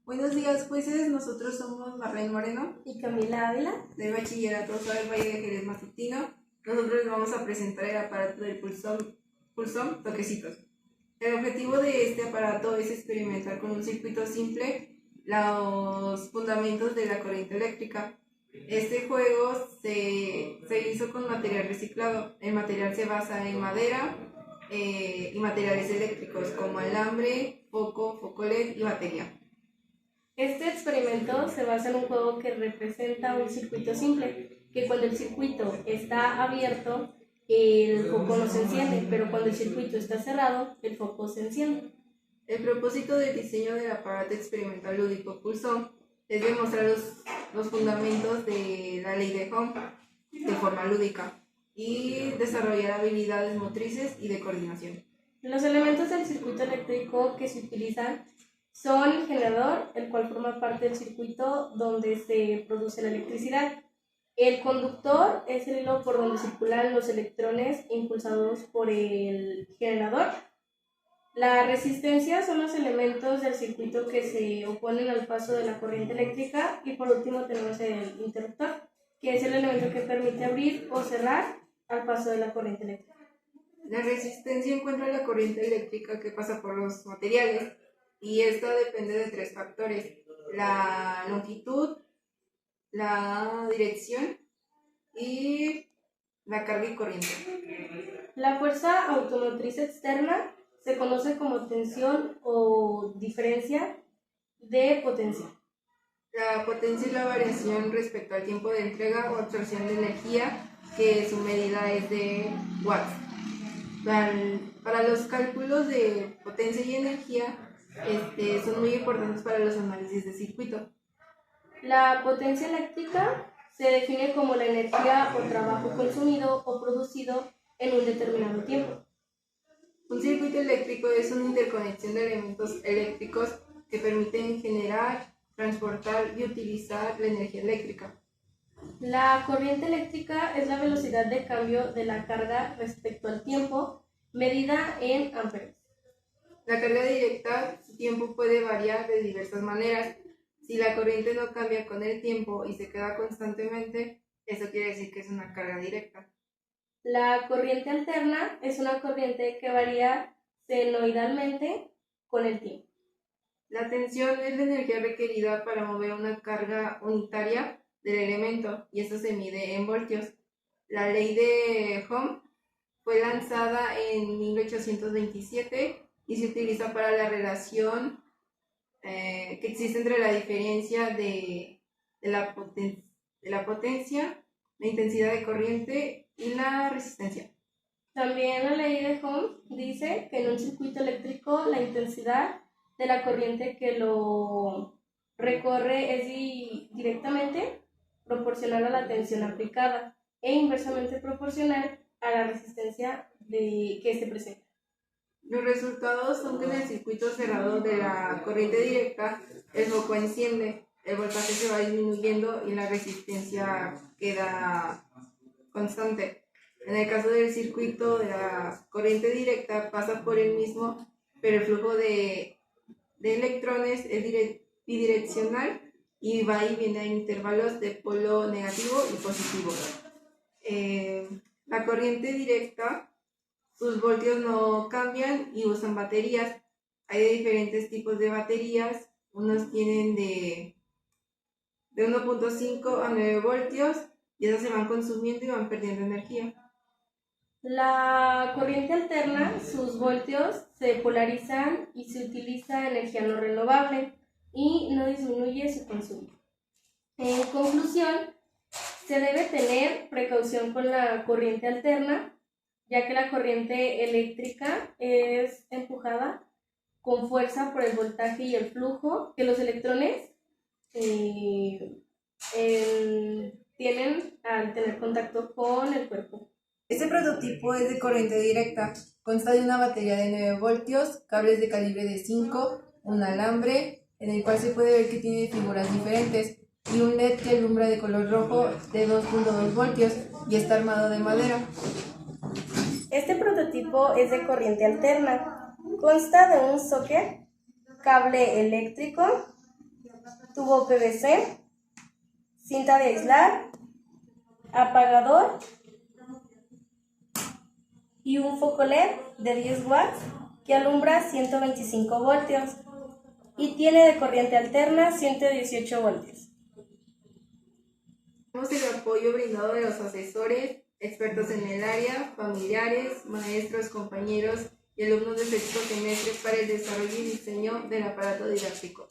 Buenos días, jueces. Nosotros somos Marlene Moreno Y Camila Ávila. del Bachillerato Suárez Valle de Jerez Matutino. Nosotros les vamos a presentar el aparato del pulsón toquecitos. El objetivo de este aparato es experimentar con un circuito simple los fundamentos de la corriente eléctrica. Este juego se hizo con material reciclado. El material se basa en madera y materiales eléctricos como alambre, foco LED y batería. Este experimento se basa en un juego que representa un circuito simple, que cuando el circuito está abierto, el foco no se enciende, pero cuando el circuito está cerrado, el foco se enciende. El propósito del diseño del aparato experimental lúdico pulsón es demostrar los fundamentos de la ley de Ohm de forma lúdica y desarrollar habilidades motrices y de coordinación. Los elementos del circuito eléctrico que se utilizan son el generador, el cual forma parte del circuito donde se produce la electricidad. El conductor es el hilo por donde circulan los electrones impulsados por el generador. La resistencia son los elementos del circuito que se oponen al paso de la corriente eléctrica. Y por último tenemos el interruptor, que es el elemento que permite abrir o cerrar al paso de la corriente eléctrica. La resistencia encuentra la corriente eléctrica que pasa por los materiales y esta depende de tres factores: la longitud, la dirección y la carga y corriente. La fuerza automotriz externa se conoce como tensión o diferencia de potencia. La potencia es la variación respecto al tiempo de entrega o absorción de energía, que su medida es de watts. Para los cálculos de potencia y energía son muy importantes para los análisis de circuito. La potencia eléctrica se define como la energía o trabajo consumido o producido en un determinado tiempo. Un circuito eléctrico es una interconexión de elementos eléctricos que permiten generar, transportar y utilizar la energía eléctrica. La corriente eléctrica es la velocidad de cambio de la carga respecto al tiempo, medida en amperes. La carga directa, su tiempo puede variar de diversas maneras. Si la corriente no cambia con el tiempo y se queda constantemente, eso quiere decir que es una carga directa. La corriente alterna es una corriente que varía senoidalmente con el tiempo. La tensión es la energía requerida para mover una carga unitaria del elemento y esto se mide en voltios. La ley de Ohm fue lanzada en 1827 y se utiliza para la relación que existe entre la diferencia de la potencia, la intensidad de corriente y la resistencia. También la ley de Ohm dice que en un circuito eléctrico la intensidad de la corriente que lo recorre es directamente proporcional a la tensión aplicada e inversamente proporcional a la resistencia que se presenta. Los resultados son que en el circuito cerrado de la corriente directa el foco enciende, el voltaje se va disminuyendo y la resistencia queda constante. En el caso del circuito de la corriente directa pasa por el mismo, pero el flujo de electrones es bidireccional y va y viene en intervalos de polo negativo y positivo. La corriente directa, sus voltios no cambian y usan baterías. Hay de diferentes tipos de baterías. Unos tienen de 1.5 a 9 voltios y esas se van consumiendo y van perdiendo energía. La corriente alterna, sus voltios se polarizan y se utiliza energía no renovable y no disminuye su consumo. En conclusión, se debe tener precaución con la corriente alterna, ya que la corriente eléctrica es empujada con fuerza por el voltaje y el flujo que los electrones tienen al tener contacto con el cuerpo. Este prototipo es de corriente directa, consta de una batería de 9 voltios, cables de calibre de 5, un alambre en el cual se puede ver que tiene figuras diferentes y un LED que alumbra de color rojo de 2.2 voltios y está armado de madera. Este prototipo es de corriente alterna, consta de un socket, cable eléctrico, tubo PVC, cinta de aislar, apagador y un foco LED de 10 watts que alumbra 125 voltios y tiene de corriente alterna 118 voltios. Tenemos el apoyo brindado de los asesores, expertos en el área, familiares, maestros, compañeros y alumnos de sexto semestre para el desarrollo y diseño del aparato didáctico.